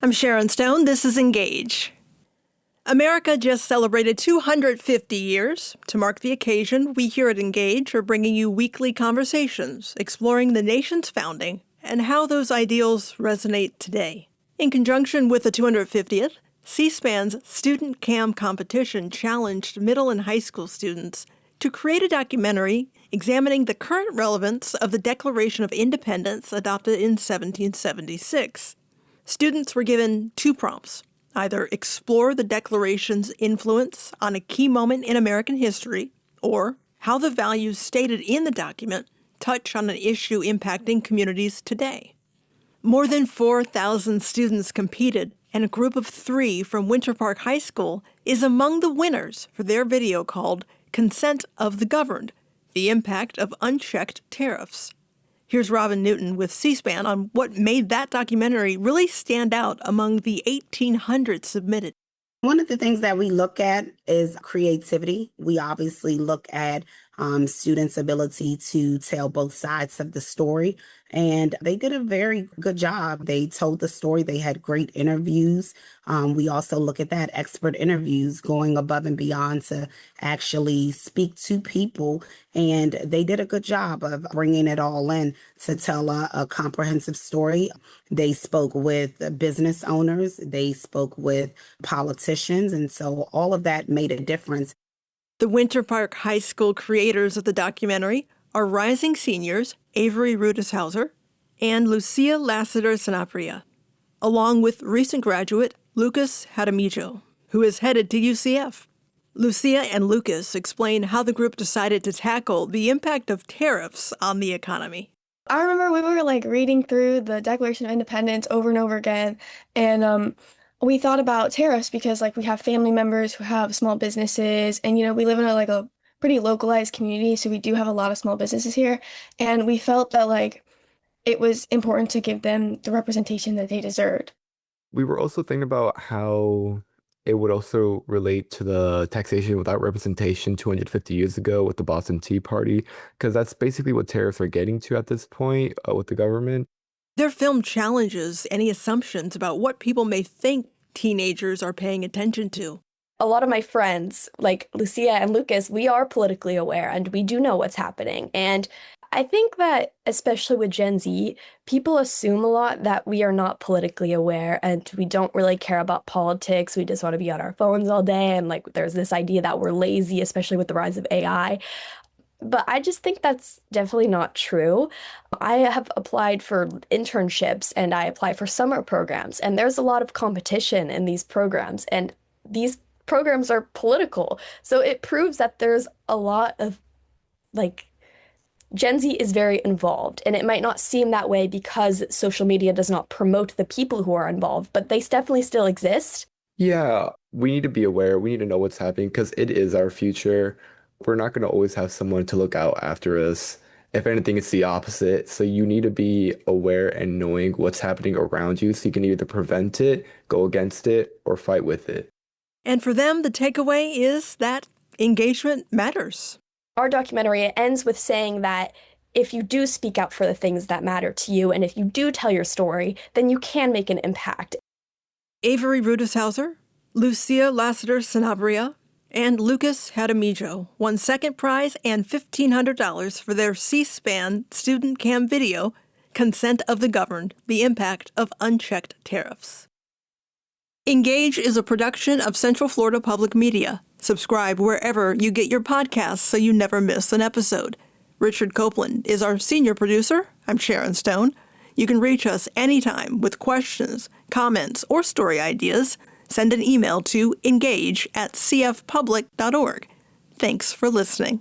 I'm Sharon Stone. This is Engage. America just celebrated 250 years. To mark the occasion, we here at Engage are bringing you weekly conversations exploring the nation's founding and how those ideals resonate today. In conjunction with the 250th, C-SPAN's Student Cam competition challenged middle and high school students to create a documentary examining the current relevance of the Declaration of Independence adopted in 1776. Students were given two prompts: either explore the Declaration's influence on a key moment in American history, or how the values stated in the document touch on an issue impacting communities today. More than 4,000 students competed, and a group of 3 from Winter Park High School is among the winners for their video called Consent of the Governed: The Impact of Unchecked Tariffs. Here's Robin Newton with C-SPAN on what made that documentary really stand out among the 1,800 submitted. One of the things that we look at is creativity. We obviously look at students' ability to tell both sides of the story, and they did a very good job. They told the story. They had great interviews. We also look at that, expert interviews, going above and beyond to actually speak to people, and they did a good job of bringing it all in to tell a comprehensive story. They spoke with business owners. They spoke with politicians, and so all of that made a difference. The Winter Park High School creators of the documentary are rising seniors Avery Rudishauser and Lucia Lassiter-Sanabria, along with recent graduate Lucas Jaramillo, who is headed to UCF. Lucia and Lucas explain how the group decided to tackle the impact of tariffs on the economy. I remember we were reading through the Declaration of Independence over and over again, and we thought about tariffs because we have family members who have small businesses, and we live in a pretty localized community, so we do have a lot of small businesses here, and we felt that it was important to give them the representation that they deserved. We were also thinking about how it would also relate to the taxation without representation 250 years ago with the Boston Tea Party, because that's basically what tariffs are getting to at this point with the government. Their film challenges any assumptions about what people may think teenagers are paying attention to. A lot of my friends, like Lucia and Lucas, we are politically aware and we do know what's happening. And I think that, especially with Gen Z, people assume a lot that we are not politically aware and we don't really care about politics. We just want to be on our phones all day. And there's this idea that we're lazy, especially with the rise of AI. But I just think that's definitely not true. I have applied for internships and I apply for summer programs, and there's a lot of competition in these programs, and these programs are political. So it proves that there's a lot of Gen Z is very involved, and it might not seem that way because social media does not promote the people who are involved, but they definitely still exist. Yeah, we need to be aware. We need to know what's happening because it is our future. We're not going to always have someone to look out after us. If anything, it's the opposite. So you need to be aware and knowing what's happening around you so you can either prevent it, go against it, or fight with it. And for them, the takeaway is that engagement matters. Our documentary ends with saying that if you do speak out for the things that matter to you, and if you do tell your story, then you can make an impact. Avery Rudishauser, Lucia Lassiter-Sanabria, and Lucas Jaramillo won second prize and $1,500 for their C-SPAN Student Cam video, Consent of the Governed: The Impact of Unchecked Tariffs. Engage is a production of Central Florida Public Media. Subscribe wherever you get your podcasts so you never miss an episode. Richard Copeland is our senior producer. I'm Sharon Stone. You can reach us anytime with questions, comments, or story ideas. Send an email to engage@cfpublic.org. Thanks for listening.